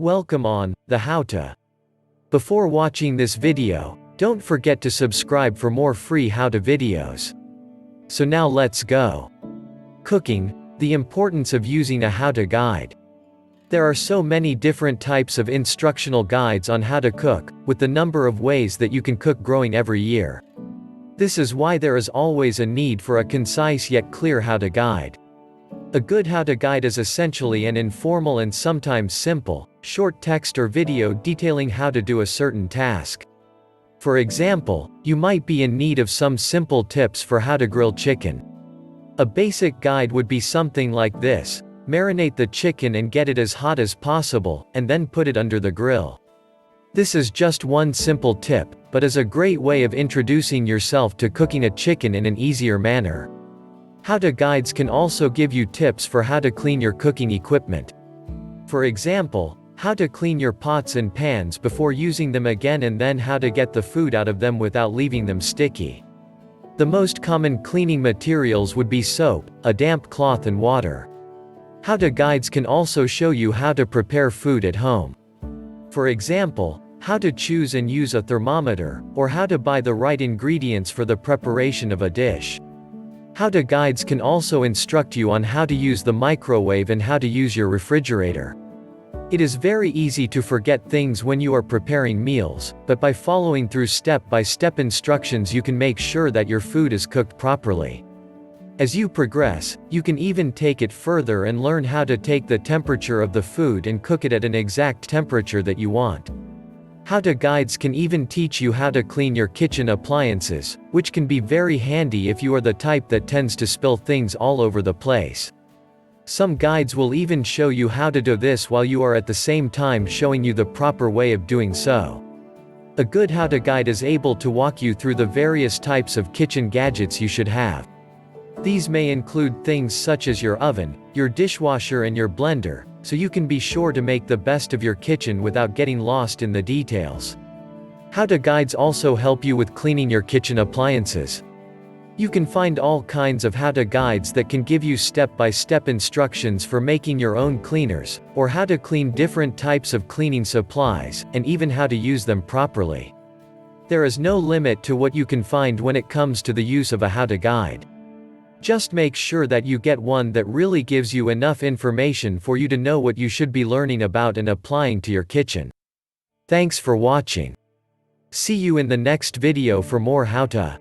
Welcome on the How To. Before watching this video, don't forget to subscribe for more free how-to videos. So now let's go. Cooking, the importance of using a how-to guide. There are so many different types of instructional guides on how to cook, with the number of ways that you can cook growing every year. This is why there is always a need for a concise yet clear how-to guide. A good how-to guide is essentially an informal and sometimes simple, short text or video detailing how to do a certain task. For example, you might be in need of some simple tips for how to grill chicken. A basic guide would be something like this: marinate the chicken and get it as hot as possible, and then put it under the grill. This is just one simple tip, but is a great way of introducing yourself to cooking a chicken in an easier manner. How-to guides can also give you tips for how to clean your cooking equipment. For example, how to clean your pots and pans before using them again, and then how to get the food out of them without leaving them sticky. The most common cleaning materials would be soap, a damp cloth and water. How-to guides can also show you how to prepare food at home. For example, how to choose and use a thermometer, or how to buy the right ingredients for the preparation of a dish. How-to guides can also instruct you on how to use the microwave and how to use your refrigerator. It is very easy to forget things when you are preparing meals, but by following through step-by-step instructions you can make sure that your food is cooked properly. As you progress, you can even take it further and learn how to take the temperature of the food and cook it at an exact temperature that you want. How-to guides can even teach you how to clean your kitchen appliances, which can be very handy if you are the type that tends to spill things all over the place. Some guides will even show you how to do this while you are at the same time showing you the proper way of doing so. A good how-to guide is able to walk you through the various types of kitchen gadgets you should have. These may include things such as your oven, your dishwasher and your blender, so you can be sure to make the best of your kitchen without getting lost in the details. How-to guides also help you with cleaning your kitchen appliances. You can find all kinds of how-to guides that can give you step-by-step instructions for making your own cleaners, or how to clean different types of cleaning supplies, and even how to use them properly. There is no limit to what you can find when it comes to the use of a how-to guide. Just make sure that you get one that really gives you enough information for you to know what you should be learning about and applying to your kitchen. Thanks for watching. See you in the next video for more how-to.